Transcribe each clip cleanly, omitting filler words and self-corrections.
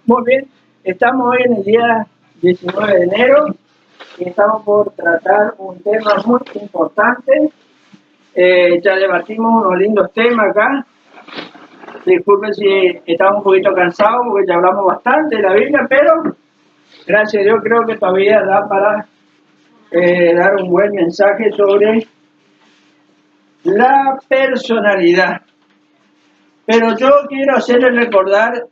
Muy bien, estamos hoy en el día 19 de enero y estamos por tratar un tema muy importante. Ya debatimos unos lindos temas acá. Disculpen si estamos un poquito cansados porque ya hablamos bastante de la Biblia, pero gracias a Dios creo que todavía da para dar un buen mensaje sobre la personalidad. Pero yo quiero hacerles recordar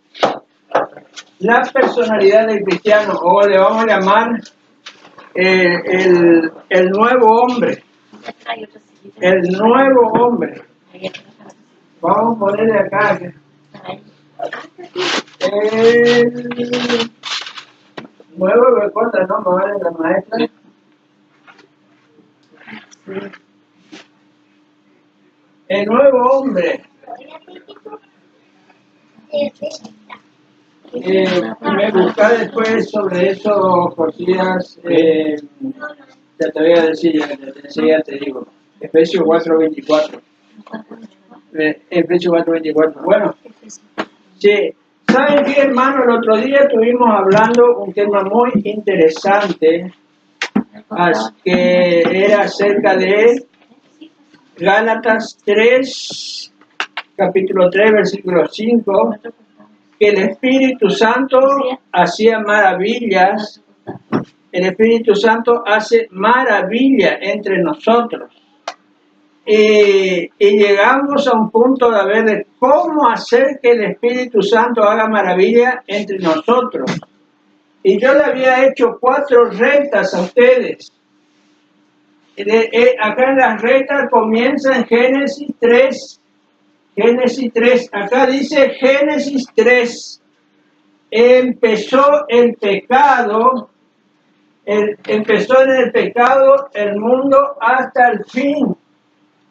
la personalidad del cristiano, o le vamos a llamar el nuevo hombre. El nuevo hombre. Vamos a ponerle acá. El nuevo, recuerda, ¿no? Madre, la maestra. El nuevo hombre. Me busca después sobre eso, cosillas. Ya te voy a decir, ya te digo. Efesios 4:24. Efesios 4:24. Bueno, sí. ¿Saben qué, hermano? El otro día estuvimos hablando un tema muy interesante, que era acerca de Gálatas 3, capítulo 3, versículo 5, que el Espíritu Santo hacía maravillas. El Espíritu Santo hace maravilla entre nosotros. Y llegamos a un punto de ver de cómo hacer que el Espíritu Santo haga maravilla entre nosotros. Y yo le había hecho 4 rectas a ustedes. Acá en las rectas comienza en Génesis 3. Génesis 3. Acá dice Génesis 3. Empezó el pecado. Empezó en el pecado el mundo hasta el fin.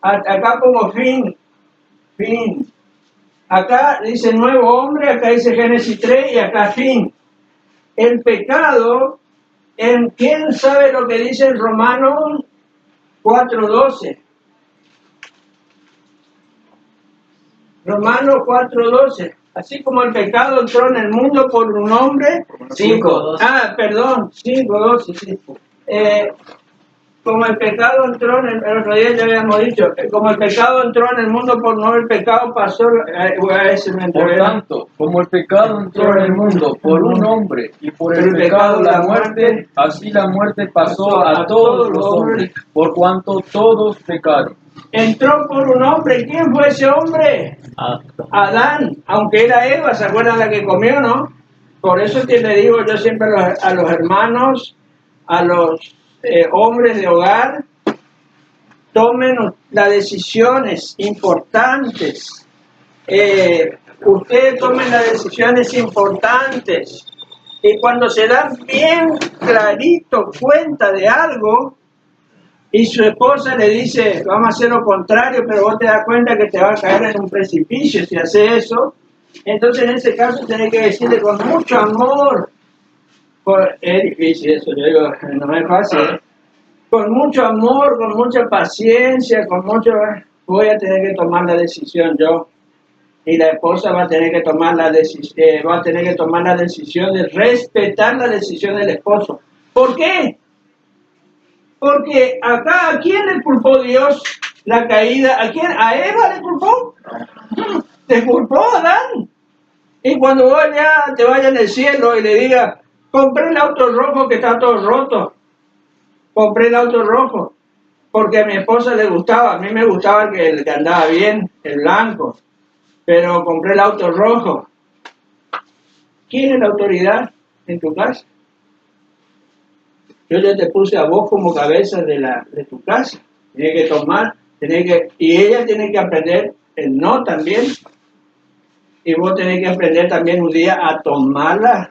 Acá como fin. Acá dice nuevo hombre, acá dice Génesis 3 y acá fin. El pecado, ¿quién sabe lo que dice en Romanos 4:12? Romanos 4:12. Así como el pecado entró en el mundo por un hombre. 5:12. Perdón, 5:12, sí. Como el pecado entró en el otro día ya habíamos dicho, como el pecado entró en el mundo por no el pecado pasó por tanto, como el pecado entró en el mundo por un hombre y por el pecado la muerte, así la muerte pasó a todos los hombres, por cuanto todos pecaron. Entró por un hombre. ¿Quién fue ese hombre? Adán, aunque era Eva, ¿se acuerdan la que comió, no? Por eso es que le digo yo siempre a los hermanos, a los hombres de hogar, tomen las decisiones importantes. Ustedes tomen las decisiones importantes. Y cuando se dan bien clarito cuenta de algo, y su esposa le dice, vamos a hacer lo contrario, pero vos te das cuenta que te va a caer en un precipicio si haces eso, entonces en ese caso tenés que decirle con mucho amor. Es difícil eso, yo digo, no es fácil. Con mucho amor, con mucha paciencia, voy a tener que tomar la decisión yo. Y la esposa va a tener que tomar la decisión de respetar la decisión del esposo. ¿Por qué? Porque acá, ¿a quién le culpó Dios la caída? ¿A quién? ¿A Eva le culpó? ¿Te culpó a Adán? Y cuando vos ya te vayas en el cielo y le digas, compré el auto rojo que está todo roto. Compré el auto rojo porque a mi esposa le gustaba. A mí me gustaba el que andaba bien, el blanco. Pero compré el auto rojo. ¿Quién es la autoridad en tu casa? Yo ya te puse a vos como cabeza de tu casa. Tienes que tomar, y ella tiene que aprender el no también. Y vos tenés que aprender también un día a tomarla.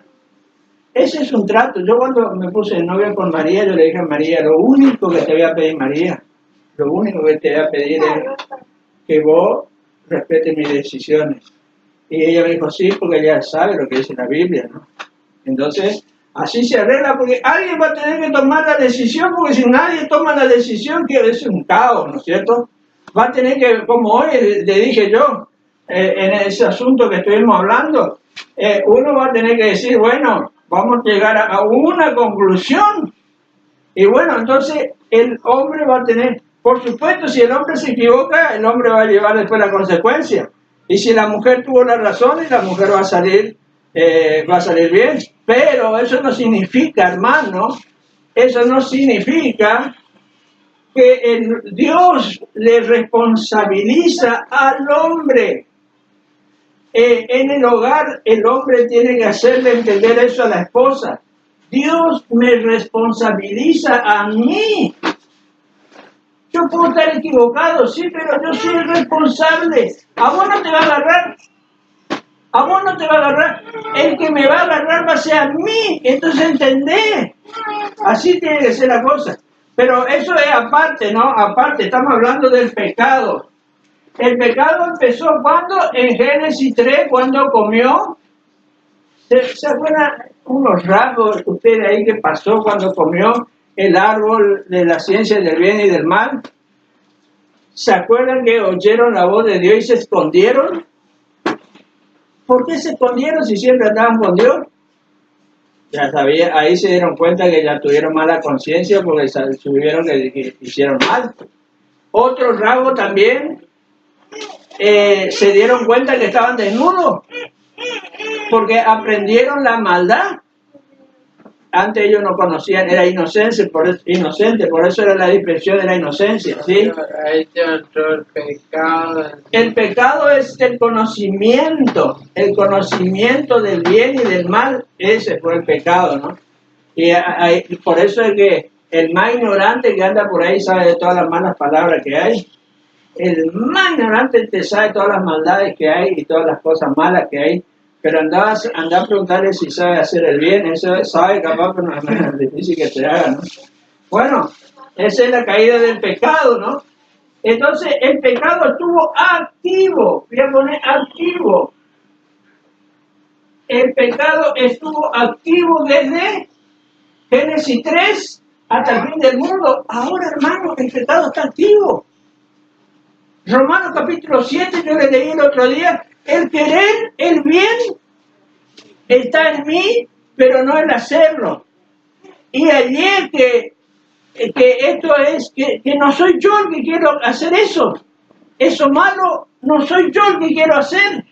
Ese es un trato. Yo cuando me puse de novia con María, yo le dije a María, lo único que te voy a pedir, María, lo único que te voy a pedir es que vos respetes mis decisiones. Y ella me dijo, sí, porque ella sabe lo que dice la Biblia, ¿no? Entonces, así se arregla, porque alguien va a tener que tomar la decisión, porque si nadie toma la decisión, que es un caos, ¿no es cierto? Va a tener que, como hoy le dije yo, en ese asunto que estuvimos hablando, uno va a tener que decir, bueno, vamos a llegar a una conclusión. Y bueno, entonces el hombre va a tener, por supuesto, si el hombre se equivoca, el hombre va a llevar después la consecuencia. Y si la mujer tuvo la razón, la mujer va a salir bien. Pero eso no significa, hermano, eso no significa que Dios le responsabiliza al hombre. En el hogar el hombre tiene que hacerle entender eso a la esposa. Dios me responsabiliza a mí. Yo puedo estar equivocado, sí, pero yo soy el responsable. A vos no te va a agarrar. A vos no te va a agarrar. El que me va a agarrar va a ser a mí. Entonces entendés. Así tiene que ser la cosa. Pero eso es aparte, ¿no? Aparte, estamos hablando del pecado. El pecado empezó cuando, en Génesis 3, cuando comió. ¿Se acuerdan unos rasgos ustedes ahí que pasó cuando comió el árbol de la ciencia del bien y del mal? ¿Se acuerdan que oyeron la voz de Dios y se escondieron? ¿Por qué se escondieron si siempre andaban con Dios? Ya sabía, ahí se dieron cuenta que ya tuvieron mala conciencia porque supieron que hicieron mal. Otro rasgo también, se dieron cuenta que estaban desnudos porque aprendieron la maldad. Antes ellos no conocían, era inocente, por eso era la dispersión de la inocencia, ¿sí? Ahí te entró el pecado. El pecado es el conocimiento del bien y del mal, ese fue el pecado, ¿no? Y por eso es que el más ignorante que anda por ahí sabe de todas las malas palabras que hay. El más ignorante te sabe todas las maldades que hay y todas las cosas malas que hay. Pero anda a preguntarle si sabe hacer el bien, eso sabe capaz, pero no es difícil que te haga, ¿no? Bueno, esa es la caída del pecado, ¿no? Entonces, el pecado estuvo activo, voy a poner activo. El pecado estuvo activo desde Génesis 3 hasta el fin del mundo. Ahora, hermano, el pecado está activo. Romanos capítulo 7, yo le leí el otro día, el querer el bien está en mí, pero no el hacerlo. Y allí que esto es, que no soy yo el que quiero hacer eso. Eso malo no soy yo el que quiero hacer,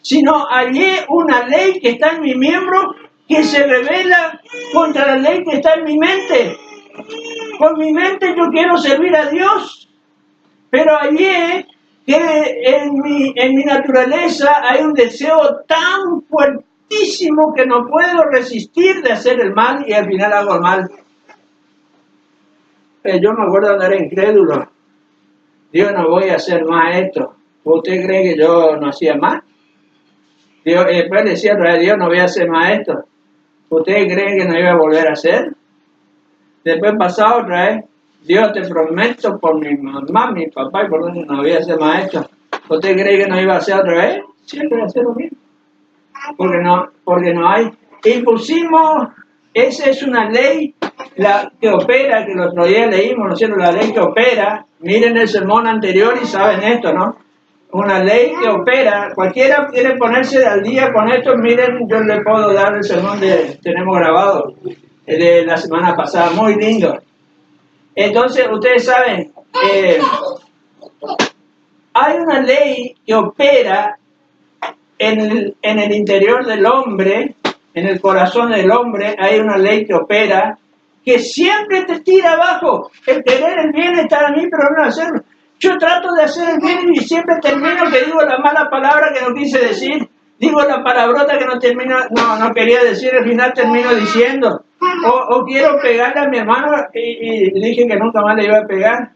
sino allí una ley que está en mi miembro que se revela contra la ley que está en mi mente. Con mi mente yo quiero servir a Dios, pero allí que en mi naturaleza hay un deseo tan fuertísimo que no puedo resistir de hacer el mal y al final hago el mal. Yo me acuerdo cuando era incrédulo. Dios, no voy a hacer más esto. ¿Usted cree que yo no hacía más? Dios, después decía otra vez, Dios, no voy a hacer más esto. ¿Ustedes creen que no iba a volver a hacer? Después pasaba otra vez. Dios, te prometo por mi mamá, mi papá, y por eso no voy a hacer más esto. ¿Usted cree que no iba a hacer otra vez? Siempre va a hacer lo mismo. Porque no hay. Y pusimos, esa es una ley que opera, que el otro día leímos, ¿no es cierto? La ley que opera. Miren el sermón anterior y saben esto, ¿no? Una ley que opera. Cualquiera quiere ponerse al día con esto. Miren, yo le puedo dar el sermón que tenemos grabado de la semana pasada, muy lindo. Entonces, ustedes saben, hay una ley que opera en el interior del hombre, en el corazón del hombre, hay una ley que opera, que siempre te tira abajo. El querer el bien está a mí, pero no hacerlo. Yo trato de hacer el bien y siempre termino que digo la mala palabra que no quise decir, digo la palabrota que no quería decir, al final termino diciendo. O quiero pegarle a mi hermano y dije que nunca más le iba a pegar.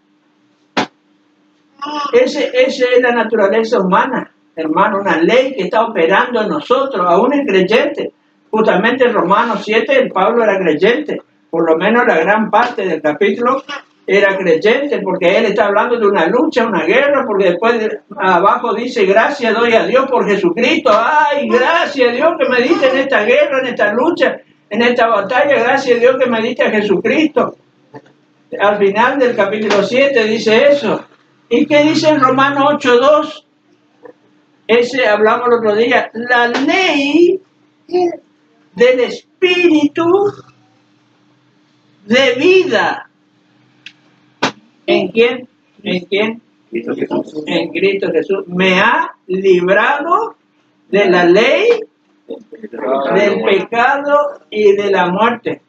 Esa es la naturaleza humana, hermano, una ley que está operando en nosotros, aún en creyentes. Justamente en Romanos 7 el Pablo era creyente, por lo menos la gran parte del capítulo era creyente, porque él está hablando de una lucha, una guerra, porque después abajo dice, gracias doy a Dios por Jesucristo. Ay, gracias a Dios que me diste en esta guerra, en esta lucha, en esta batalla, gracias a Dios que me diste a Jesucristo. Al final del capítulo 7 dice eso. ¿Y qué dice en Romanos 8:2? Ese hablamos el otro día. La ley del Espíritu de vida. ¿En quién? ¿En quién? En Cristo Jesús. Me ha librado de la ley, del pecado y de la muerte.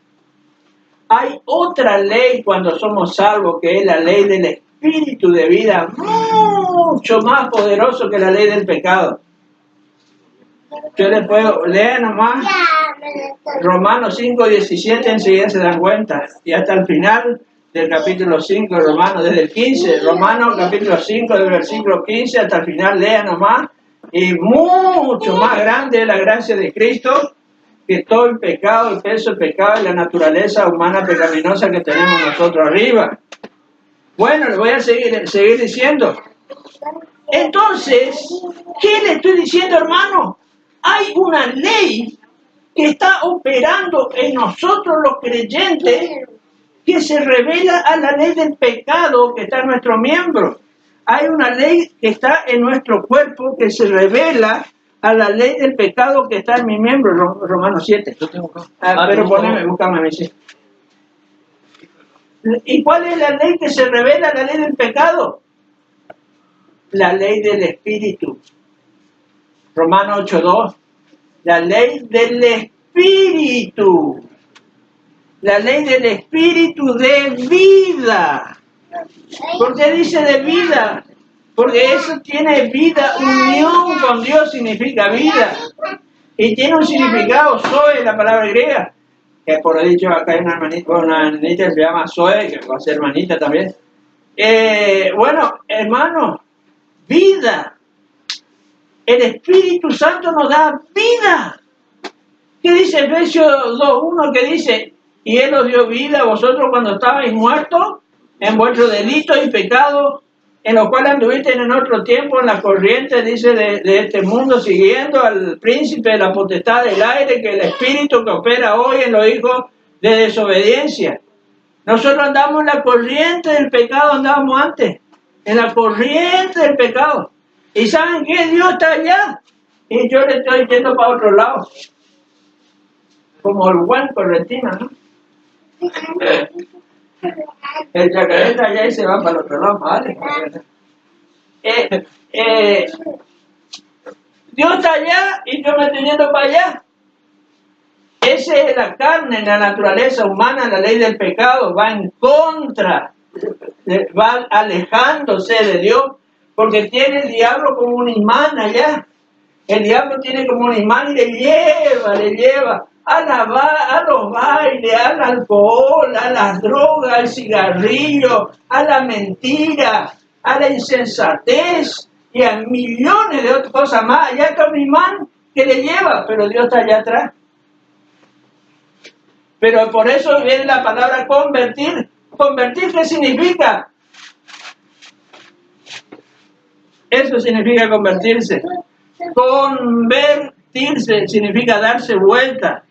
Hay otra ley cuando somos salvos, que es la ley del Espíritu de vida, mucho más poderoso que la ley del pecado. Yo les puedo leer nomás Romanos 5:17, enseguida se dan cuenta, y hasta el final del capítulo 5 de Romanos, desde el 15, Romanos capítulo 5 del versículo 15 hasta el final, lean nomás, y mucho más grande es la gracia de Cristo que todo el pecado, el peso del pecado y la naturaleza humana pecaminosa que tenemos nosotros arriba. Bueno, les voy a seguir diciendo. Entonces, ¿qué le estoy diciendo, hermano? Hay una ley que está operando en nosotros los creyentes, que se revela a la ley del pecado que está en nuestro miembro. Hay una ley que está en nuestro cuerpo que se revela a la ley del pecado que está en mi miembro, Romanos 7. Pero poneme, búscame a mí, sí. ¿Y cuál es la ley que se revela a la ley del pecado? La ley del Espíritu. Romanos 8:2. La ley del Espíritu. La ley del Espíritu de vida. ¿Por qué dice de vida? Porque eso tiene vida, unión con Dios significa vida. Y tiene un significado, Zoe, la palabra griega. Que por dicho, acá hay una hermanita que se llama Zoe, que va a ser hermanita también. Bueno, hermano, vida. El Espíritu Santo nos da vida. ¿Qué dice Efesios 2:1? Que dice, y Él os dio vida a vosotros cuando estabais muertos en vuestros delitos y pecados, en los cuales anduviste en otro tiempo en la corriente, dice, de este mundo, siguiendo al príncipe de la potestad del aire, que es el espíritu que opera hoy en los hijos de desobediencia. Nosotros andamos en la corriente del pecado, andábamos antes, en la corriente del pecado. ¿Y saben qué? Dios está allá, y yo le estoy yendo para otro lado, como el buen correntino, ¿no? El chacareta allá y se va para el otro lado, ¿vale? Dios está allá y yo me estoy yendo para allá. Esa es la carne, la naturaleza humana, la ley del pecado, va en contra, va alejándose de Dios, porque tiene el diablo como un imán allá. El diablo tiene como un imán y le lleva a los bailes, al alcohol, a las drogas, al cigarrillo, a la mentira, a la insensatez y a millones de otras cosas más. Allá está un imán que le lleva, pero Dios está allá atrás. Pero por eso viene la palabra convertir. ¿Convertir qué significa? Eso significa convertirse. Convertirse significa darse vuelta.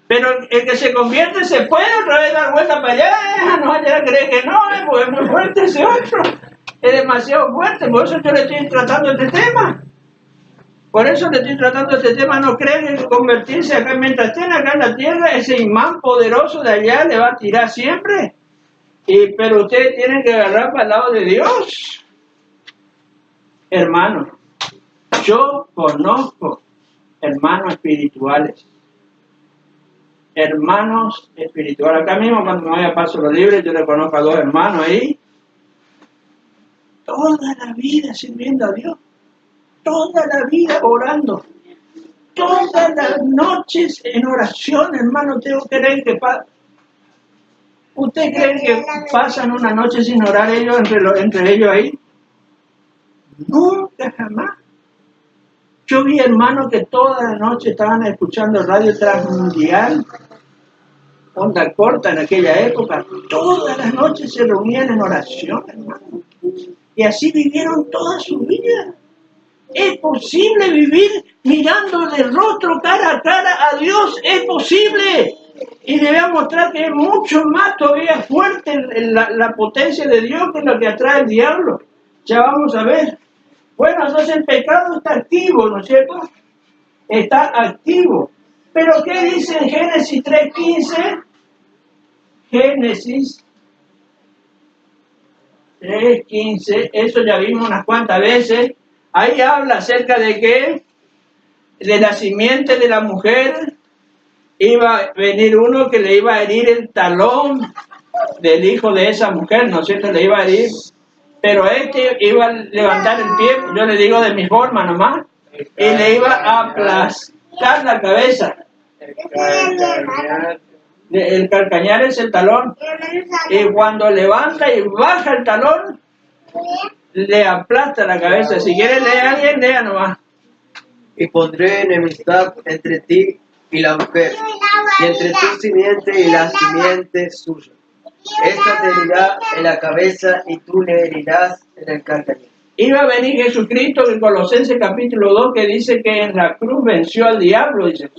Pero el que se convierte se puede otra vez dar vuelta para allá. No, ya cree que no, pues es muy fuerte ese otro. Es demasiado fuerte, por eso yo le estoy tratando este tema. Por eso le estoy tratando este tema. No creen en convertirse acá mientras estén acá en la tierra. Ese imán poderoso de allá le va a tirar siempre. Pero ustedes tienen que agarrar para el lado de Dios. Hermanos, yo conozco hermanos espirituales. Hermanos espirituales. Acá mismo cuando me voy a Paso Los Libres, yo le conozco a 2 hermanos ahí. Toda la vida sirviendo a Dios. Toda la vida orando. Todas las noches en oración, hermano. ¿Usted cree que pasan una noche sin orar ellos entre ellos ahí? Nunca, jamás. Yo vi hermanos que toda la noche estaban escuchando Radio Transmundial, onda corta en aquella época. Todas las noches se reunían en oración, hermano. Y así vivieron toda su vida. Es posible vivir mirando de rostro cara a cara a Dios. Es posible. Y le voy a mostrar que es mucho más todavía fuerte la potencia de Dios que lo que atrae el diablo. Ya vamos a ver. Bueno, entonces el pecado está activo, ¿no es cierto? Está activo. Pero ¿qué dice en Génesis 3:15? Génesis 3:15, eso ya vimos unas cuantas veces. Ahí habla acerca de que de la simiente de la mujer iba a venir uno que le iba a herir el talón del hijo de esa mujer, ¿no es cierto? Le iba a herir, pero este iba a levantar el pie, yo le digo de mi forma nomás, y le iba a aplastar la cabeza. El calcañar es el talón, y cuando levanta y baja el talón, le aplasta la cabeza. Si quiere leer a alguien, lea nomás. Y pondré enemistad entre ti y la mujer, y entre tu simiente y la simiente suya. Esta te herirá en la cabeza y tú le herirás en el calcañar. Iba a venir Jesucristo en Colosenses capítulo 2, que dice que en la cruz venció al diablo, dice.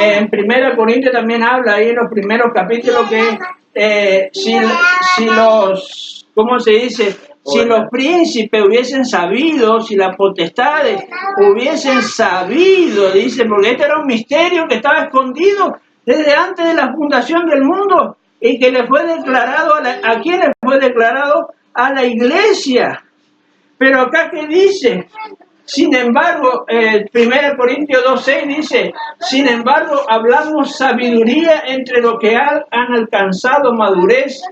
En 1 Corintios también habla ahí en los primeros capítulos que si los, ¿cómo se dice? Si los príncipes hubiesen sabido, si las potestades hubiesen sabido, dice, porque este era un misterio que estaba escondido desde antes de la fundación del mundo y que le fue declarado, ¿a quién le fue declarado? A la iglesia. Pero acá que dice, sin embargo, 1 Corintios 2:6 dice, sin embargo, hablamos sabiduría entre los que han alcanzado madurez.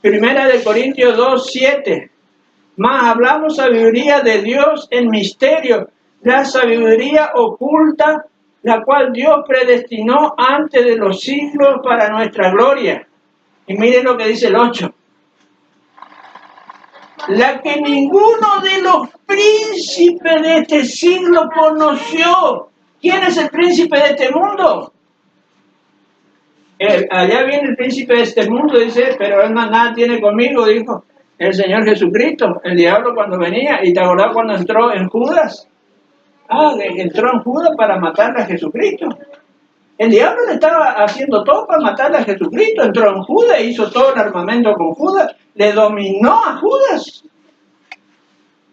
1 Corintios 2:7, más hablamos sabiduría de Dios en misterio, la sabiduría oculta, la cual Dios predestinó antes de los siglos para nuestra gloria. Y miren lo que dice el 8. La que ninguno de los príncipes de este siglo conoció. ¿Quién es el príncipe de este mundo? Allá viene el príncipe de este mundo, dice, pero él nada tiene conmigo, dijo el Señor Jesucristo. El diablo cuando venía, y te acordás cuando entró en Judas. Entró en Judas para matarle a Jesucristo. El diablo le estaba haciendo todo para matarle a Jesucristo. Entró en Judas, hizo todo el armamento con Judas, le dominó a Judas.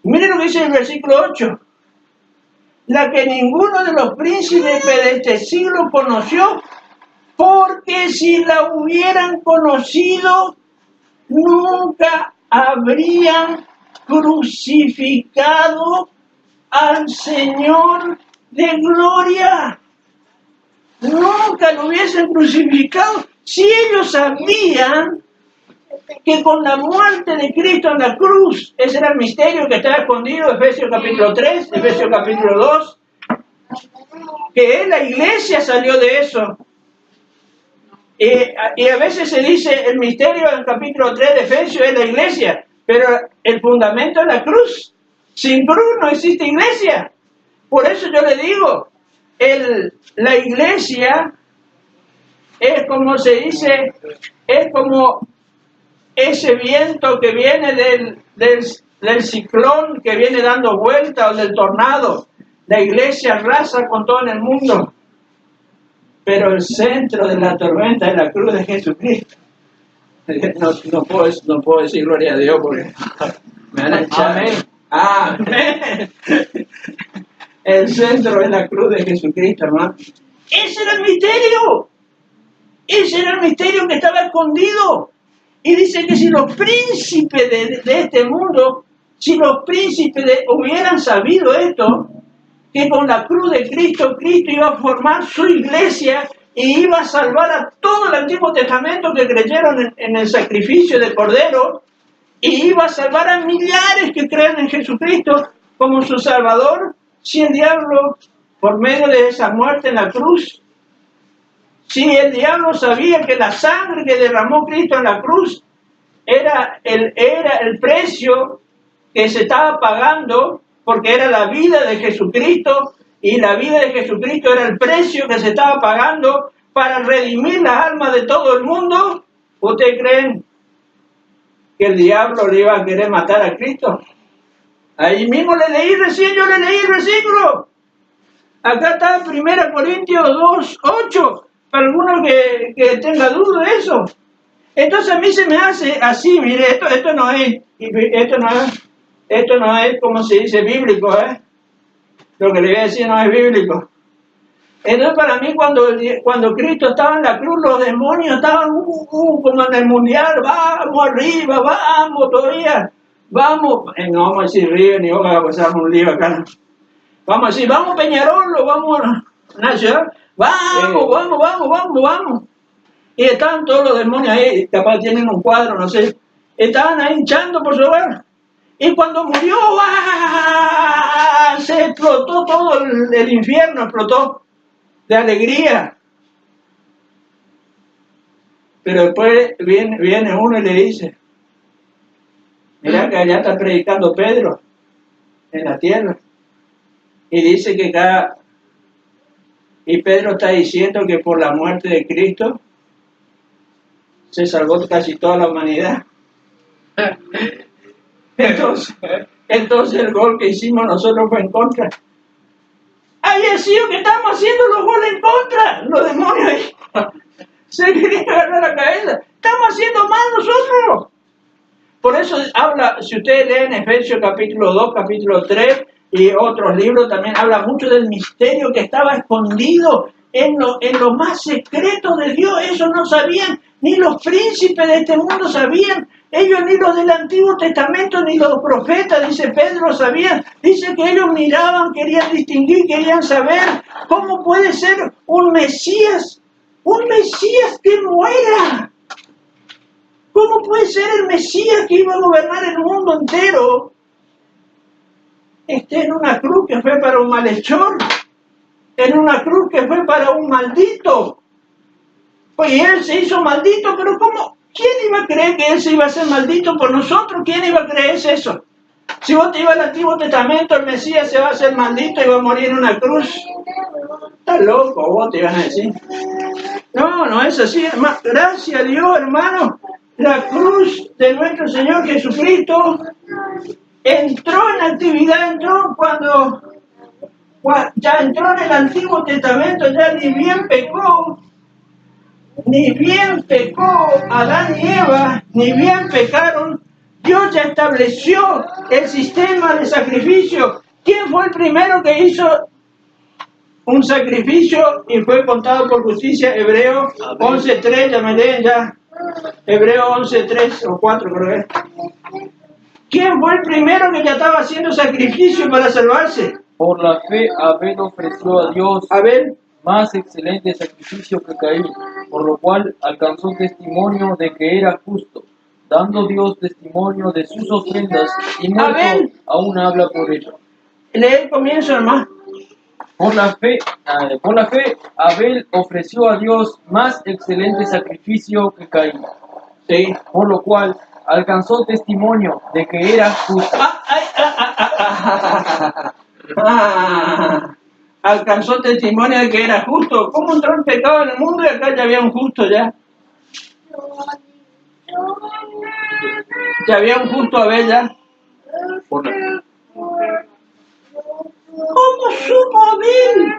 Miren lo que dice el versículo 8. La que ninguno de los príncipes de este siglo conoció, porque si la hubieran conocido, nunca habrían crucificado al Señor de gloria. Nunca lo hubiesen crucificado. Si ellos sabían que con la muerte de Cristo en la cruz, ese era el misterio que estaba escondido, Efesios capítulo 3, Efesios capítulo 2, que la iglesia salió de eso. Y a veces se dice el misterio del capítulo 3 de Efesios es la iglesia, pero el fundamento es la cruz. Sin cruz no existe iglesia. Por eso yo le digo, la iglesia es como se dice, es como ese viento que viene del ciclón que viene dando vuelta o del tornado. La iglesia arrasa con todo en el mundo. Pero el centro de la tormenta es la cruz de Jesucristo. No puedo decir gloria a Dios porque me van a echar. Amén. Amén. El centro es la cruz de Jesucristo, hermano. Ese era el misterio. Ese era el misterio que estaba escondido. Y dice que si los príncipes de este mundo, si los príncipes hubieran sabido esto, que con la cruz de Cristo, Cristo iba a formar su iglesia y iba a salvar a todo el Antiguo Testamento que creyeron en el sacrificio del Cordero, y iba a salvar a millares que creen en Jesucristo como su Salvador. Si el diablo, por medio de esa muerte en la cruz, si el diablo sabía que la sangre que derramó Cristo en la cruz era el precio que se estaba pagando, porque era la vida de Jesucristo, y la vida de Jesucristo era el precio que se estaba pagando para redimir las almas de todo el mundo, ¿ustedes creen que el diablo le iba a querer matar a Cristo? Ahí mismo yo le leí el versículo. Acá está 1 Corintios 2:8, para alguno que tenga duda de eso. Entonces a mí se me hace así, mire, esto no es Esto no es como se dice bíblico, ¿eh? Lo que le voy a decir no es bíblico. Entonces para mí cuando Cristo estaba en la cruz, los demonios estaban como en el mundial, vamos arriba, vamos todavía, vamos, no vamos a decir Río ni vamos a pasar un lío acá, no. Vamos a decir, vamos Peñarol, vamos Nacional, vamos. Y estaban todos los demonios ahí, capaz tienen un cuadro, no sé, estaban ahí hinchando por su hogar. Y cuando murió, se explotó todo el infierno, explotó de alegría. Pero después viene uno y le dice, mira que allá está predicando Pedro en la tierra. Y dice que y Pedro está diciendo que por la muerte de Cristo se salvó casi toda la humanidad. Entonces el gol que hicimos nosotros fue en contra. Había sido que estamos haciendo los goles en contra. Los demonios ahí se querían agarrar la cabeza. Estamos haciendo mal nosotros. Por eso habla, si ustedes leen Efesios capítulo 2, capítulo 3 y otros libros, también habla mucho del misterio que estaba escondido en lo más secreto de Dios. Eso no sabían, ni los príncipes de este mundo sabían. Ellos ni los del Antiguo Testamento, ni los profetas, dice Pedro, sabían. Dice que ellos miraban, querían distinguir, querían saber cómo puede ser un Mesías que muera. ¿Cómo puede ser el Mesías que iba a gobernar el mundo entero? Esté en una cruz que fue para un malhechor, en una cruz que fue para un maldito. Pues él se hizo maldito, pero ¿cómo? ¿Quién iba a creer que él se iba a hacer maldito por nosotros? ¿Quién iba a creer eso? Si vos te ibas al Antiguo Testamento, el Mesías se va a hacer maldito y va a morir en una cruz. Estás loco, vos te iban a decir. No es así, hermano. Gracias a Dios, hermano. La cruz de nuestro Señor Jesucristo entró en actividad, cuando ya entró en el Antiguo Testamento, ya ni bien pecó Adán y Eva, ni bien pecaron. Dios ya estableció el sistema de sacrificio. ¿Quién fue el primero que hizo un sacrificio y fue contado por justicia? Hebreo 11:3, ya me leen ya. Hebreo 11:3 o 4 creo que es. ¿Quién fue el primero que ya estaba haciendo sacrificio para salvarse? Por la fe Abel ofreció a Dios más excelente sacrificio que Caín, por lo cual alcanzó testimonio de que era justo, dando Dios testimonio de sus ofrendas, y muerto aún habla por ello. Lee el comienzo, hermano. Por la fe Abel ofreció a Dios más excelente sacrificio que Caín, sí, por lo cual alcanzó testimonio de que era justo. Alcanzó testimonio de que era justo. ¿Cómo entró el pecado en el mundo y acá ya había un justo ya? Ya había un justo Abel ya. ¿Cómo supo Abel?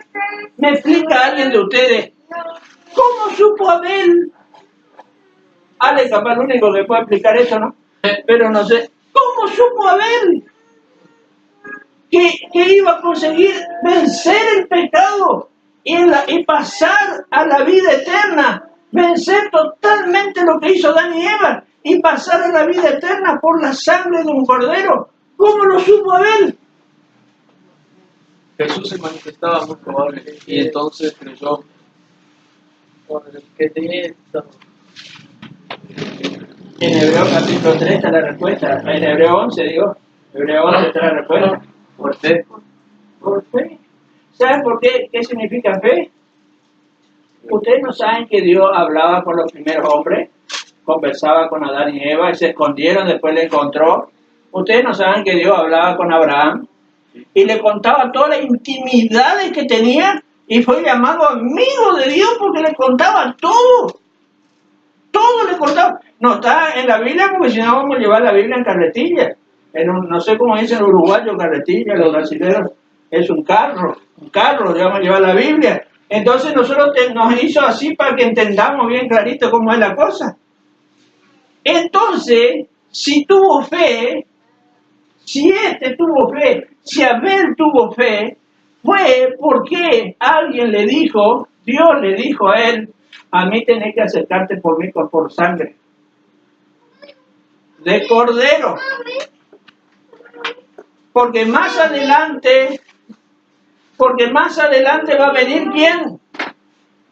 ¿Me explica alguien de ustedes? ¿Cómo supo Abel? Ale, capaz el único que puede explicar eso, ¿no? Pero no sé. ¿Cómo supo Abel que iba a conseguir vencer el pecado y pasar a la vida eterna? Vencer totalmente lo que hizo Adán y Eva y pasar a la vida eterna por la sangre de un cordero. ¿Cómo lo supo Abel? Jesús se manifestaba muy probable y entonces creyó. En Hebreo capítulo 3 está la respuesta. En Hebreo 11 digo. Hebreo 11 está la respuesta. ¿Por fe? Por fe. ¿Saben por qué? ¿Qué significa fe? Ustedes no saben que Dios hablaba con los primeros hombres, conversaba con Adán y Eva y se escondieron, después le encontró. Ustedes no saben que Dios hablaba con Abraham y le contaba todas las intimidades que tenía y fue llamado amigo de Dios porque le contaba todo. Todo le contaba. No está en la Biblia porque si no vamos a llevar la Biblia en carretilla. No sé cómo dicen los uruguayos, carretilla, los brasileños. Es un carro, le vamos a llevar la Biblia. Entonces nosotros nos hizo así para que entendamos bien clarito cómo es la cosa. Entonces, si tuvo fe, Si este tuvo fe, si Abel tuvo fe, fue porque alguien le dijo, Dios le dijo a él, a mí tenés que acercarte por mí por sangre de cordero. Porque más adelante va a venir ¿quién?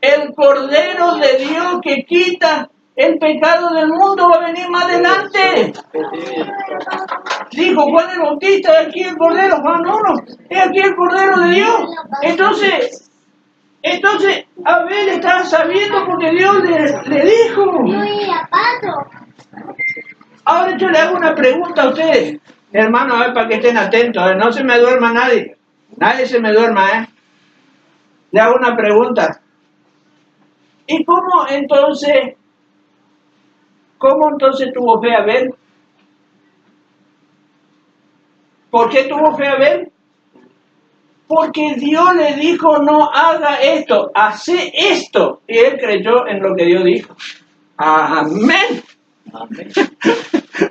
El Cordero de Dios que quita el pecado del mundo va a venir más adelante. Dijo Juan el Bautista, es aquí el Cordero, Juan 1, es aquí el Cordero de Dios. Entonces Abel estaba sabiendo porque Dios le dijo. Ahora yo le hago una pregunta a ustedes, hermanos, a ver, para que estén atentos, no se me duerma nadie. Nadie se me duerma, Le hago una pregunta. ¿Y cómo entonces tuvo fe Abel? ¿Por qué tuvo fe Abel? Porque Dios le dijo, no haga esto, hace esto. Y él creyó en lo que Dios dijo. Amén. Amén.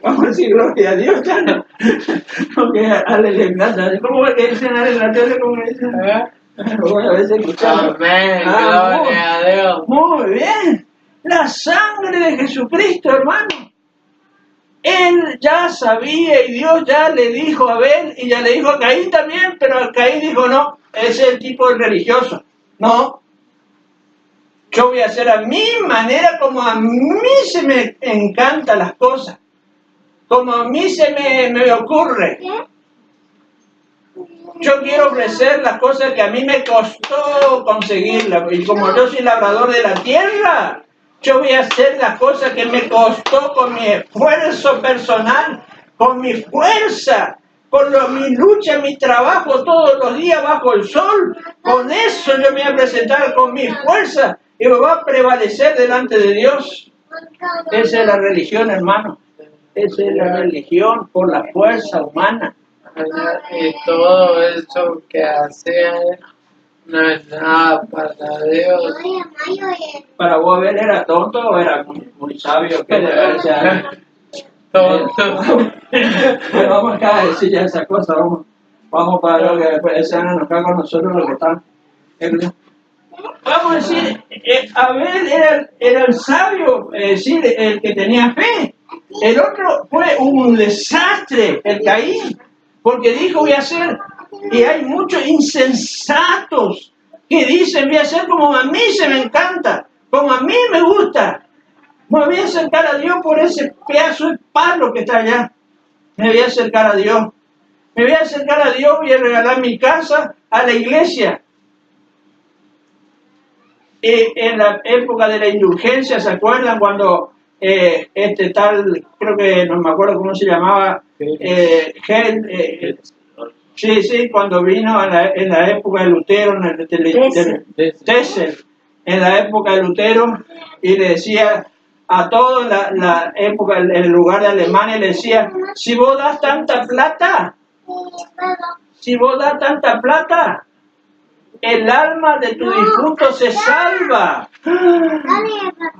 Vamos a decir gloria a Dios, ya no. Porque le encanta. ¿Cómo es que dicen en la tele? ¿Cómo dicen? Bueno, a veces escuchamos. Amén, gloria a Dios. Muy bien. La sangre de Jesucristo, hermano. Él ya sabía y Dios ya le dijo a Abel y ya le dijo a Caín también, pero Caín dijo no, ese es el tipo de religioso. No. Yo voy a hacer a mi manera, como a mí se me encantan las cosas, como a mí se me ocurre. Yo quiero ofrecer las cosas que a mí me costó conseguirlas, y como yo soy labrador de la tierra, yo voy a hacer las cosas que me costó con mi esfuerzo personal, con mi fuerza, mi lucha, mi trabajo todos los días bajo el sol. Con eso yo me voy a presentar con mi fuerza y me va a prevalecer delante de Dios. Esa es la religión, hermano. Esa es la religión por la fuerza humana. Y todo eso que hacía no es nada para Dios. Para vos, Abel era tonto o era muy sabio. ¿Qué le Tonto. Pero vamos acá a decir ya esa cosa. Vamos para lo que después se van a enojar con nosotros los que están. Vamos a decir, Abel era el sabio, es decir, el que tenía fe. El otro fue un desastre, el Caín, porque dijo voy a hacer, y hay muchos insensatos que dicen voy a hacer como a mí se me encanta, como a mí me gusta. Me voy a acercar a Dios por ese pedazo de palo que está allá. Me voy a acercar a Dios. Me voy a acercar a Dios, voy a regalar mi casa a la iglesia. En la época de la indulgencia, ¿se acuerdan cuando creo que no me acuerdo cómo se llamaba, sí, cuando vino en la época de Lutero, en la época de Lutero, y le decía a todos la época, en el lugar de Alemania, le decía, si vos das tanta plata, el alma de tu difunto se salva.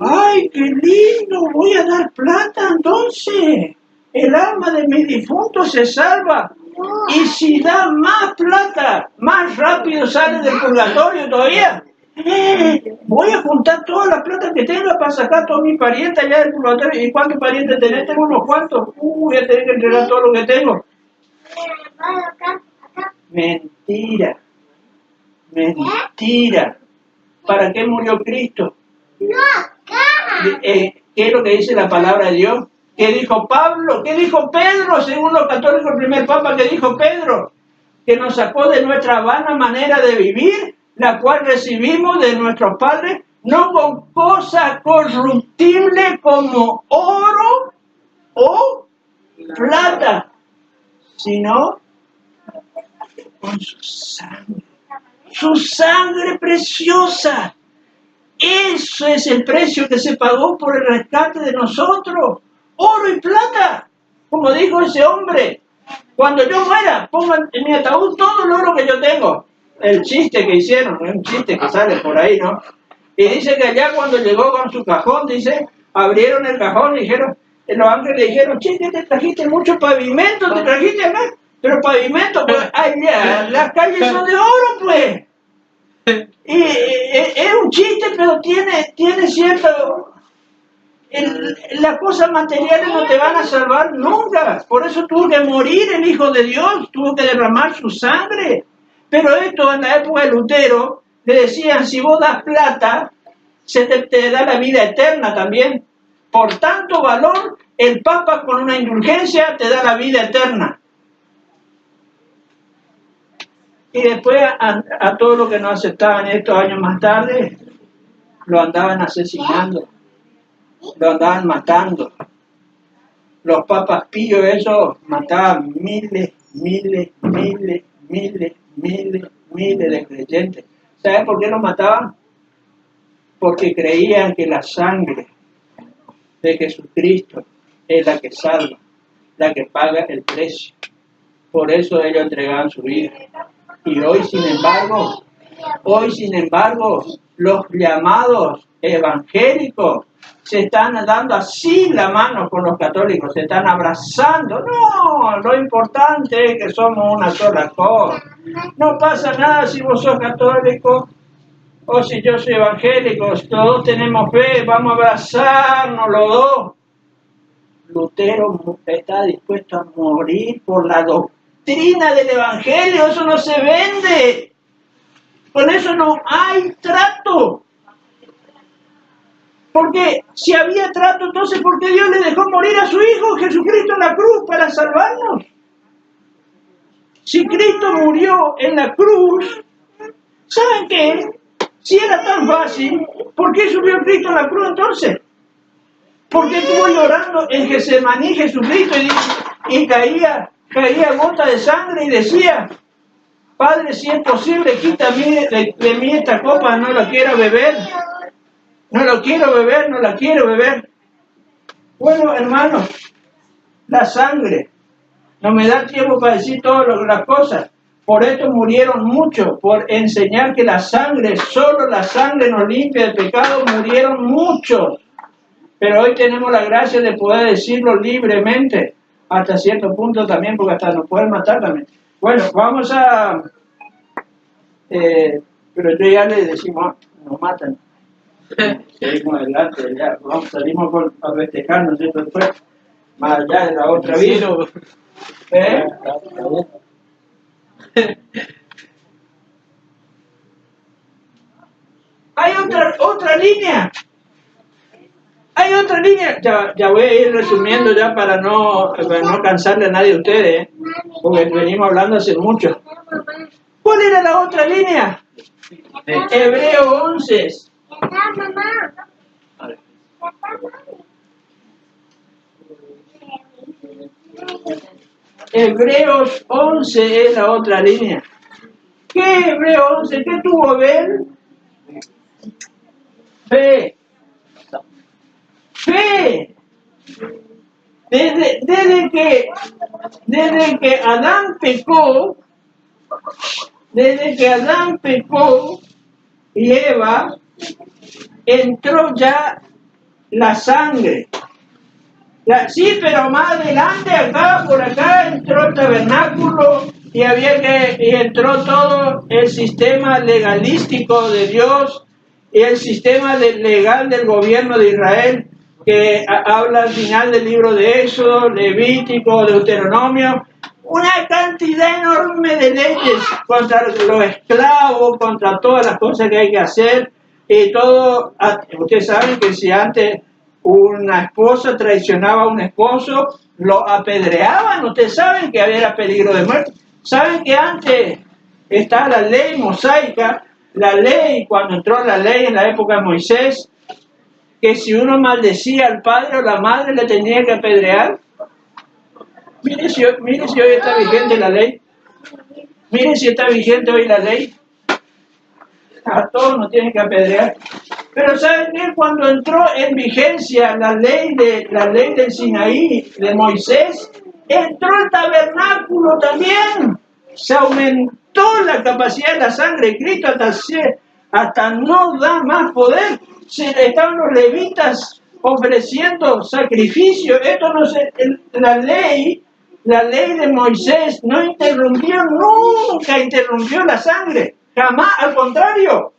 ¡Ay, qué lindo! Voy a dar plata entonces. El alma de mi difunto se salva. Y si da más plata, más rápido sale del purgatorio todavía. Voy a juntar toda la plata que tenga para sacar a todos mis parientes allá del purgatorio. ¿Y cuántos parientes tenés? Tengo unos cuantos. Voy a tener que entregar todo lo que tengo. Mentira. Mentira. ¿Para qué murió Cristo? ¿Qué es lo que dice la palabra de Dios? ¿Qué dijo Pablo? ¿Qué dijo Pedro? Según los católicos, el primer papa, ¿qué dijo Pedro? Que nos sacó de nuestra vana manera de vivir, la cual recibimos de nuestros padres, no con cosas corruptibles como oro o plata, sino con su sangre preciosa. Eso es el precio que se pagó por el rescate de nosotros. Oro y plata, como dijo ese hombre. Cuando yo muera, pongan en mi ataúd todo el oro que yo tengo. El chiste que hicieron, es un chiste que sale por ahí, ¿no? Y dice que allá cuando llegó con su cajón, dice, abrieron el cajón y dijeron, Los ángeles dijeron, che, ¿qué te trajiste? Mucho pavimento, te trajiste acá. Pero pavimento, pues allá, las calles son de oro, pues. Y es un chiste, pero tiene cierto... las cosas materiales no te van a salvar nunca. Por eso tuvo que morir el Hijo de Dios, tuvo que derramar su sangre. Pero esto en la época de Lutero, le decían, si vos das plata, se te da la vida eterna también. Por tanto valor, el Papa con una indulgencia te da la vida eterna. Y después a todos los que no aceptaban estos años más tarde, lo andaban asesinando, lo andaban matando. Los papas píos esos mataban miles de creyentes. ¿Saben por qué los mataban? Porque creían que la sangre de Jesucristo es la que salva, la que paga el precio. Por eso ellos entregaban su vida. Y hoy, sin embargo, los llamados evangélicos se están dando así la mano con los católicos, se están abrazando. No, lo importante es que somos una sola cosa. No pasa nada si vos sos católico o si yo soy evangélico, todos tenemos fe, vamos a abrazarnos los dos. Lutero está dispuesto a morir por la doctrina del evangelio, eso no se vende. Con eso no hay trato. Porque si había trato, entonces ¿por qué Dios le dejó morir a su Hijo Jesucristo en la cruz para salvarnos? Si Cristo murió en la cruz, ¿saben qué? Si era tan fácil, ¿por qué subió Cristo en la cruz entonces? ¿Por qué estuvo llorando en Getsemaní Jesucristo y caía gota de sangre y decía, Padre, si es posible, quítame de mí esta copa, no la quiero beber? No lo quiero beber, no la quiero beber. Bueno, hermanos, la sangre. No me da tiempo para decir todas las cosas. Por esto murieron muchos, por enseñar que la sangre, solo la sangre nos limpia del pecado, murieron muchos. Pero hoy tenemos la gracia de poder decirlo libremente, hasta cierto punto también, porque hasta nos pueden matar también. Bueno, vamos a... pero yo ya le decimos, nos matan. Seguimos adelante, ya, salimos a festejarnos, ¿cierto? Después, más allá de la otra vida. Hay otra línea. Hay otra línea. Ya voy a ir resumiendo ya para no cansarle a nadie de ustedes, porque venimos hablando hace mucho. ¿Cuál era la otra línea? Hebreo 11. Hebreos 11 es la otra línea. ¿Qué Hebreo 11? ¿Qué tuvo Abel? Fe. Fe. Desde que Adán pecó, y Eva, entró ya la sangre. Sí, pero más adelante, por acá entró el tabernáculo y entró todo el sistema legalístico de Dios y el sistema legal del gobierno de Israel, que habla al final del libro de Éxodo, Levítico, Deuteronomio, una cantidad enorme de leyes contra los esclavos, contra todas las cosas que hay que hacer. Y todo, ustedes saben que si antes una esposa traicionaba a un esposo, lo apedreaban. Ustedes saben que había peligro de muerte. Saben que antes está la ley mosaica, la ley, cuando entró la ley en la época de Moisés, que si uno maldecía al padre o la madre le tenía que apedrear. Mire si hoy está vigente la ley. Miren si está vigente hoy la ley. A todos nos tienen que apedrear. Pero ¿saben qué? Cuando entró en vigencia la ley del Sinaí, de Moisés, entró el tabernáculo también. Se aumentó la capacidad de la sangre de Cristo hasta no da más poder. Estaban los levitas ofreciendo sacrificio. Esto no se, la ley de Moisés no nunca interrumpió la sangre, jamás, al contrario.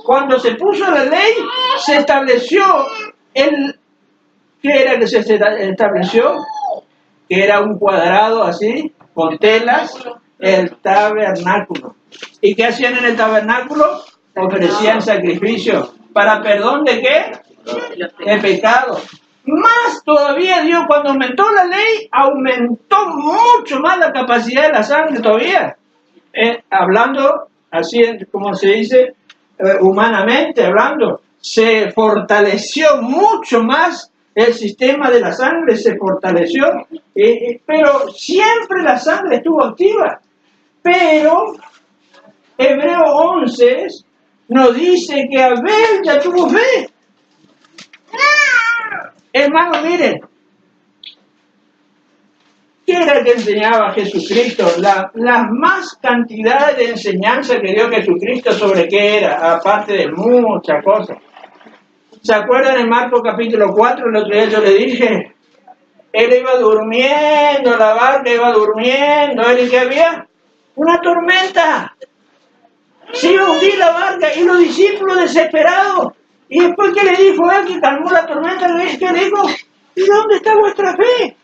Cuando se puso la ley, se estableció ¿qué era que se estableció? Que era un cuadrado así, con telas, el tabernáculo. ¿Y qué hacían en el tabernáculo? Ofrecían sacrificios. ¿Para perdón de qué? De pecado. Más todavía Dios, cuando aumentó la ley, aumentó mucho más la capacidad de la sangre todavía. Hablando así, como se dice, humanamente hablando, se fortaleció mucho más el sistema de la sangre, se fortaleció, pero siempre la sangre estuvo activa. Pero Hebreo 11 nos dice que Abel ya tuvo fe. Hermano, miren, ¿qué era que enseñaba Jesucristo? Las más cantidades de enseñanza que dio Jesucristo sobre qué era, aparte de muchas cosas. ¿Se acuerdan en Marcos capítulo 4? El otro día yo le dije, él iba durmiendo, la barca iba durmiendo, ¿y qué había? Una tormenta. Se iba a hundir la barca y los discípulos desesperados. Y después que le dijo él que calmó la tormenta, ¿qué le dijo? ¿Y dónde está vuestra fe?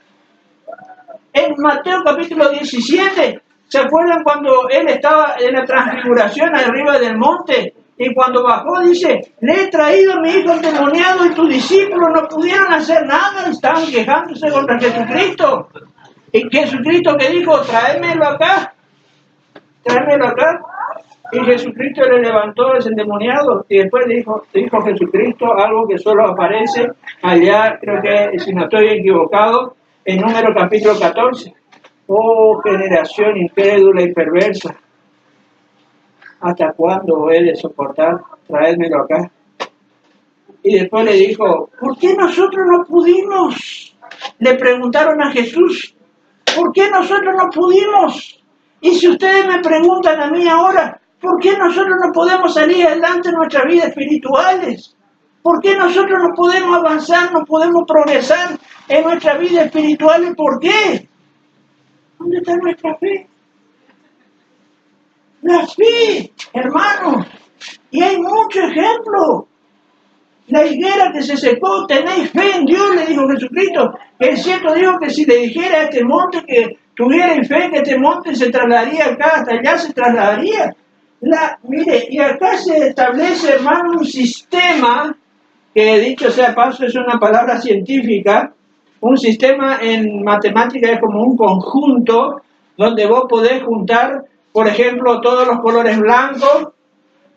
En Mateo capítulo 17, ¿se acuerdan cuando él estaba en la transfiguración arriba del monte? Y cuando bajó dice, le he traído a mi hijo endemoniado y tus discípulos no pudieron hacer nada, estaban quejándose contra Jesucristo. Y Jesucristo que dijo, tráemelo acá. Y Jesucristo le levantó ese endemoniado y después dijo Jesucristo algo que solo aparece allá, creo que si no estoy equivocado, en Números capítulo 14. Oh, generación incrédula y perversa. ¿Hasta cuándo he de soportar? Traédmelo acá. Y después le dijo, ¿por qué nosotros no pudimos? Le preguntaron a Jesús, ¿por qué nosotros no pudimos? Y si ustedes me preguntan a mí ahora, ¿por qué nosotros no podemos salir adelante en nuestras vidas espirituales? ¿Por qué nosotros no podemos avanzar, no podemos progresar en nuestras vidas espirituales? ¿Por qué? ¿Dónde está nuestra fe? La fe, hermano. Y hay muchos ejemplos. La higuera que se secó, tenéis fe en Dios, le dijo Jesucristo. El cierto dijo que si le dijera a este monte que tuvierais fe, que este monte se trasladaría acá, hasta allá se trasladaría. Mire, y acá se establece, hermano, un sistema, que dicho sea paso es una palabra científica. Un sistema en matemática es como un conjunto donde vos podés juntar, por ejemplo, todos los colores blancos,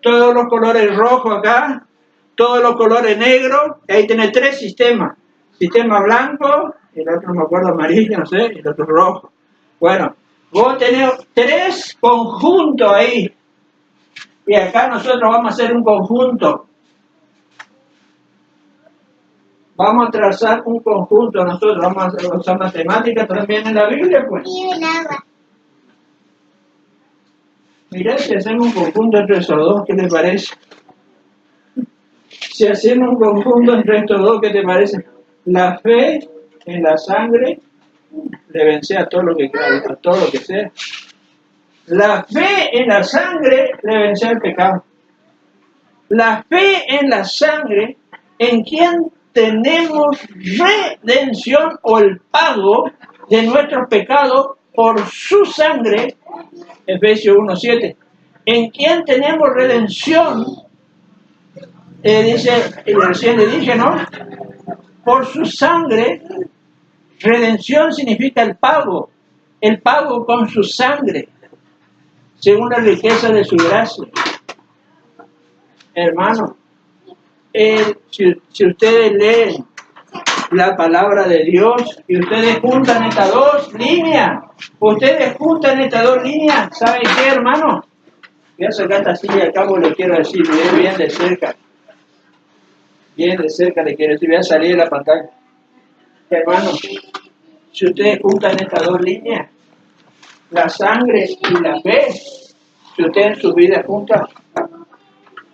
todos los colores rojos acá, todos los colores negros, y ahí tenés tres sistemas. Sistema blanco, el otro no me acuerdo, amarillo, no sé, el otro rojo. Bueno, vos tenés tres conjuntos ahí. Y acá nosotros vamos a hacer un conjunto. Vamos a trazar un conjunto nosotros, vamos a usar matemáticas también en la Biblia, pues. Mirá, si hacemos un conjunto entre esos dos, ¿qué te parece? Si hacemos un conjunto entre estos dos, ¿qué te parece? La fe en la sangre le vence a todo lo que sea. La fe en la sangre le vence al pecado. La fe en la sangre, en quien tenemos redención o el pago de nuestros pecados por su sangre, Efesios 1:7. En quien tenemos redención, dice, y recién le dije, ¿no? Por su sangre, redención significa el pago con su sangre, según la riqueza de su gracia. Hermano, si ustedes leen la palabra de Dios y ustedes juntan estas dos líneas, ¿saben qué, hermano? Voy a sacar esta silla al cabo, le quiero decir, bien de cerca le quiero decir, voy a salir de la pantalla. Hermano, si ustedes juntan estas dos líneas, la sangre y la fe, si ustedes en su vida juntan,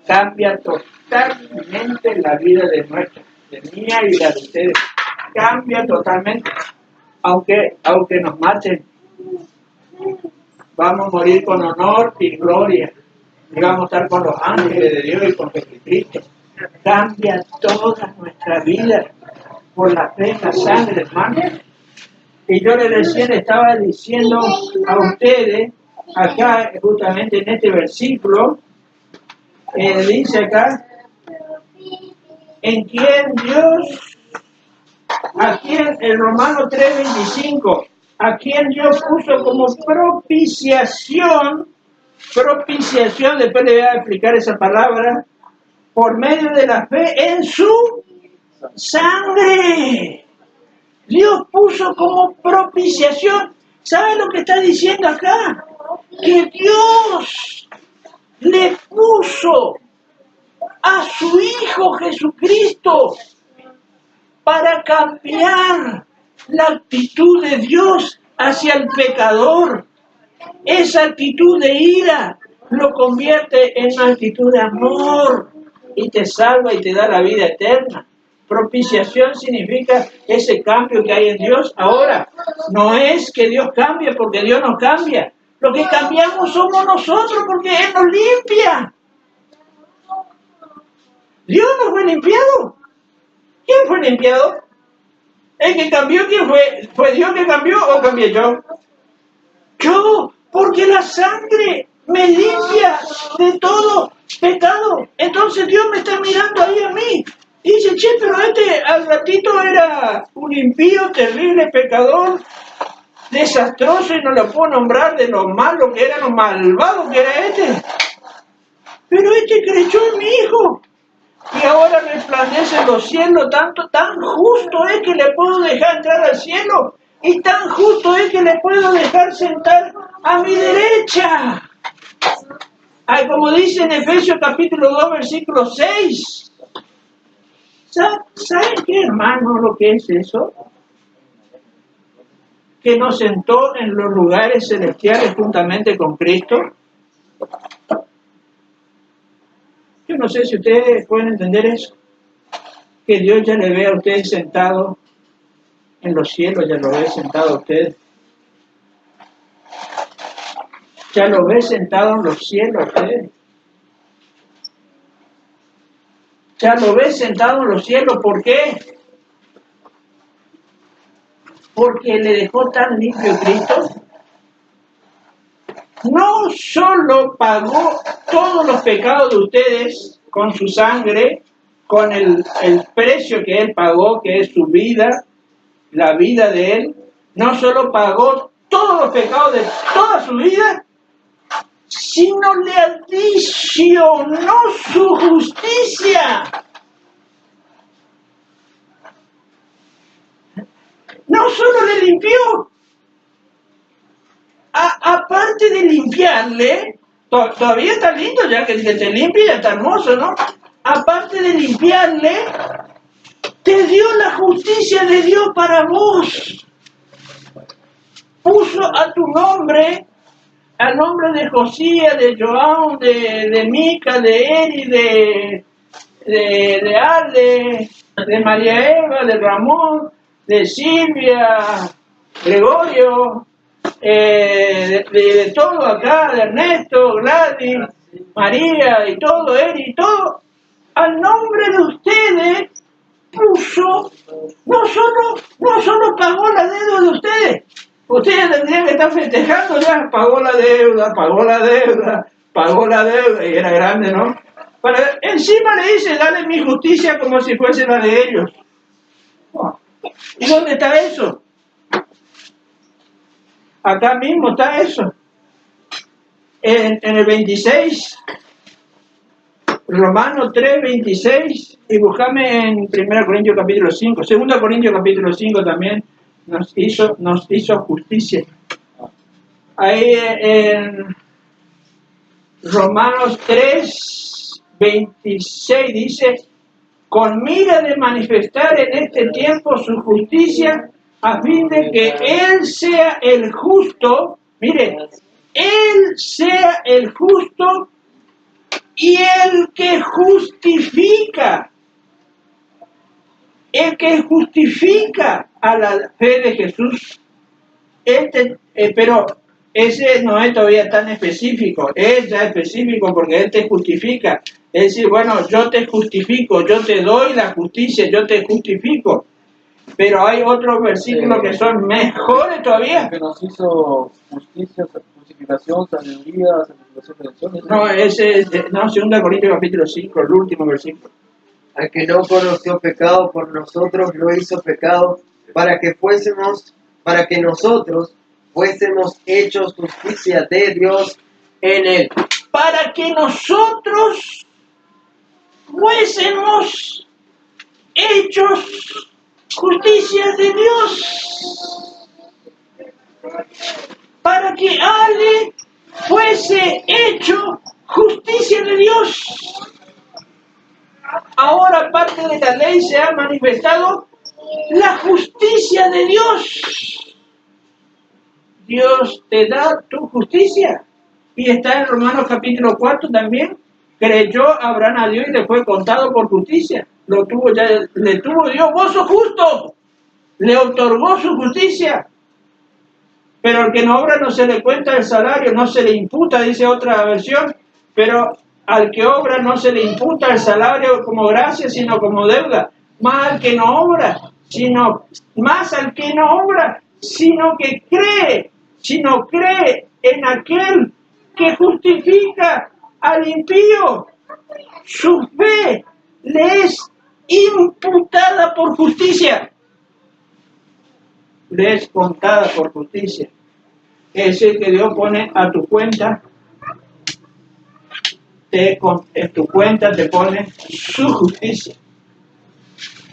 cambia totalmente la vida de nuestra. de mía y la de ustedes. Cambia totalmente. Aunque nos maten, vamos a morir con honor y gloria. Y vamos a estar con los ángeles de Dios y con Jesucristo. Cambia toda nuestra vida por la fe en la sangre, hermano. Y yo recién estaba diciendo a ustedes, acá justamente en este versículo, dice acá, en quien Dios, a quien, el Romano 3:25, a quien Dios puso como propiciación, después le voy a explicar esa palabra, por medio de la fe en su sangre. Dios puso como propiciación. ¿Sabe lo que está diciendo acá? Que Dios le puso a su Hijo Jesucristo para cambiar la actitud de Dios hacia el pecador. Esa actitud de ira lo convierte en una actitud de amor y te salva y te da la vida eterna. Propiciación significa ese cambio que hay en Dios. Ahora, no es que Dios cambie porque Dios nos cambia. Lo que cambiamos somos nosotros porque Él nos limpia. Dios no fue limpiado. ¿Quién fue limpiado? El que cambió, ¿quién fue? ¿Fue Dios que cambió o cambié yo? Yo, porque la sangre me limpia de todo pecado. Entonces Dios me está mirando ahí a mí. Y dice, che, pero este al ratito era un impío, terrible, pecador, desastroso, y no lo puedo nombrar de lo malo que era, lo malvado que era este. Pero este creyó en mi Hijo. Y ahora resplandece en los cielos, tan justo es que le puedo dejar entrar al cielo, y tan justo es que le puedo dejar sentar a mi derecha. Ay, como dice en Efesios capítulo 2, versículo 6. ¿Saben qué, hermano, lo que es eso? Que nos sentó en los lugares celestiales juntamente con Cristo. Yo no sé si ustedes pueden entender eso. Que Dios ya le ve a ustedes sentado en los cielos, ya lo ve sentado a ustedes. Ya lo ve sentado en los cielos a ustedes. Ya lo ve sentado en los cielos. ¿Por qué? Porque le dejó tan limpio Cristo. No solo pagó todos los pecados de ustedes con su sangre, con el precio que Él pagó, que es su vida, la vida de Él. No solo pagó todos los pecados de toda su vida, sino le adicionó su justicia. No solo le limpió, aparte de limpiarle, todavía está lindo, ya que te limpia, ya está hermoso, ¿no? Aparte de limpiarle, te dio la justicia de Dios para vos. Puso a tu nombre, al nombre de Josías, de João, de Mica, de Eri, de Ale, de María Eva, de Ramón, de Silvia, Gregorio, de todo acá, de Ernesto, Gladys, María y todo, Eri, todo, al nombre de ustedes puso, no solo pagó la deuda de ustedes. Ustedes tendrían que estar festejando ya, pagó la deuda, y era grande, ¿no? Pero encima le dice, dale mi justicia como si fuese la de ellos. ¿Y dónde está eso? Acá mismo está eso. En el 26, Romanos 3, 26, y buscame en 1 Corintios capítulo 5, 2 Corintios capítulo 5 también nos hizo justicia. Ahí en Romanos 3, 26 dice, con mira de manifestar en este tiempo su justicia, a fin de que Él sea el justo, mire, Él sea el justo y el que justifica el que justifica a la fe de Jesús. Pero ese no es todavía tan específico, es ya específico porque Él te justifica. Es decir, bueno, yo te justifico, yo te doy la justicia, yo te justifico. Pero hay otros versículos que son mejores todavía. Que nos hizo justicia, justificación, sabiduría, santificación, redención. No, ese es, no, 2 Corintios capítulo 5, el último versículo. Al que no conoció pecado por nosotros lo hizo pecado para que nosotros fuésemos hechos justicia de Dios en él. Para que nosotros fuésemos hechos justicia de Dios. Para que Ale fuese hecho justicia de Dios. Ahora, aparte de la ley, se ha manifestado la justicia de Dios. Dios te da tu justicia. Y está en Romanos capítulo 4 también. Creyó Abraham a Dios y le fue contado por justicia. Le tuvo Dios, vos sos justo. Le otorgó su justicia. Pero al que no obra no se le cuenta el salario, no se le imputa, dice otra versión. Pero al que obra no se le imputa el salario como gracia, sino como deuda. Más al que no obra, sino que cree, sino cree en aquel que justifica al impío. Su fe le es imputada por justicia. Le es contada por justicia. Es el que Dios pone a tu cuenta. En tu cuenta te pone su justicia.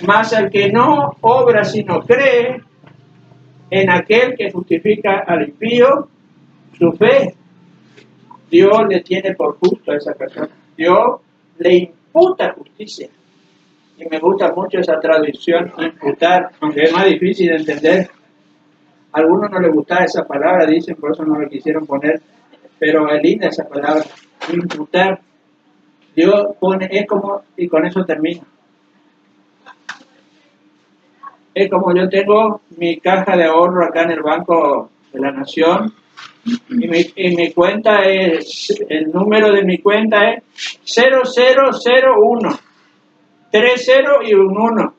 Más al que no obra sino cree en aquel que justifica al impío, su fe, Dios le tiene por justo a esa persona. Dios le imputa justicia. Y me gusta mucho esa traducción, imputar, aunque es más difícil de entender. A algunos no les gustaba esa palabra, dicen, por eso no la quisieron poner, pero es linda esa palabra, imputar. Dios pone, es como, y con eso termino. Es como yo tengo mi caja de ahorro acá en el Banco de la Nación, y mi cuenta es, el número de mi cuenta es 0001, 30 y un 1.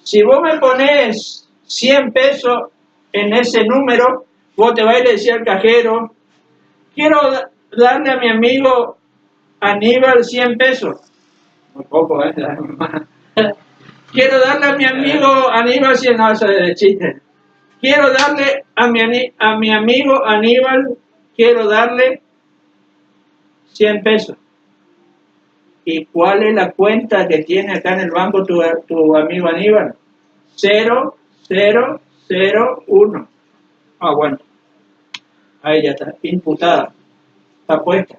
Si vos me pones 100 pesos en ese número, vos te vas a ir a decir al cajero, quiero darle a mi amigo Aníbal 100 pesos. Muy poco, Quiero darle a mi amigo Aníbal 100, no, eso es de chiste. Quiero darle a mi amigo Aníbal, quiero darle 100 pesos. ¿Y cuál es la cuenta que tiene acá en el banco tu amigo Aníbal? 0001. Ah, bueno. Ahí ya está, imputada. Está puesta.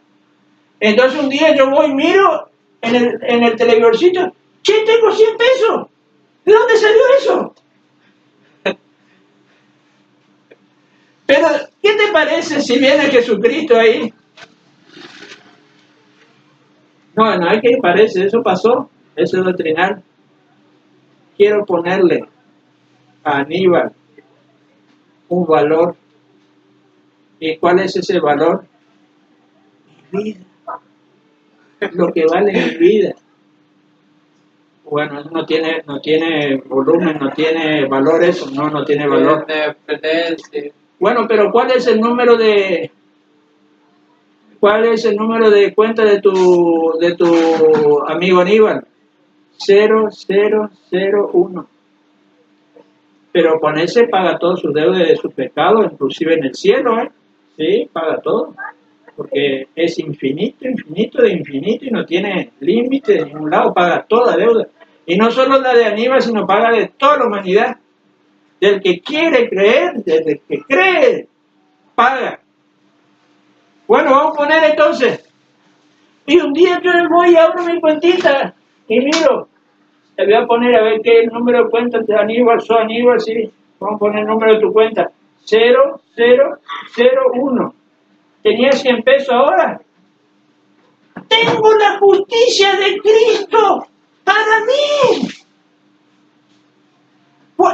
Entonces un día yo voy y miro en el televisorcito, che, tengo 100 pesos. ¿De dónde salió eso? Pero, ¿qué te parece si viene Jesucristo ahí? No, no hay que parece, eso pasó, eso es doctrinal. Quiero ponerle a Aníbal un valor. ¿Y cuál es ese valor? Mi vida. Lo que vale mi vida. Bueno, eso no tiene volumen, no tiene valor eso, no tiene valor. Bueno, pero ¿cuál es el número de cuenta de tu amigo Aníbal? 0001. Pero con ese paga todos sus deudas de sus pecados, inclusive en el cielo, sí, paga todo. Porque es infinito, infinito de infinito y no tiene límite de ningún lado, paga toda deuda. Y no solo la de Aníbal, sino paga de toda la humanidad. Del que quiere creer, del que cree, paga. Bueno, vamos a poner entonces. Y un día yo voy y abro mi cuentita y miro. Te voy a poner a ver qué es el número de cuenta de Aníbal, soy Aníbal, sí. Vamos a poner el número de tu cuenta. 0001. ¿Tenía 100 pesos ahora? Tengo la justicia de Cristo para mí.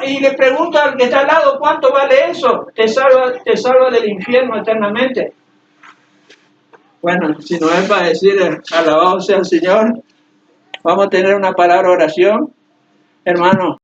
y le pregunta al que está al lado, ¿cuánto vale eso? Te salva del infierno eternamente. Bueno, si no es para decir alabado sea el Señor, vamos a tener una palabra de oración. Hermano,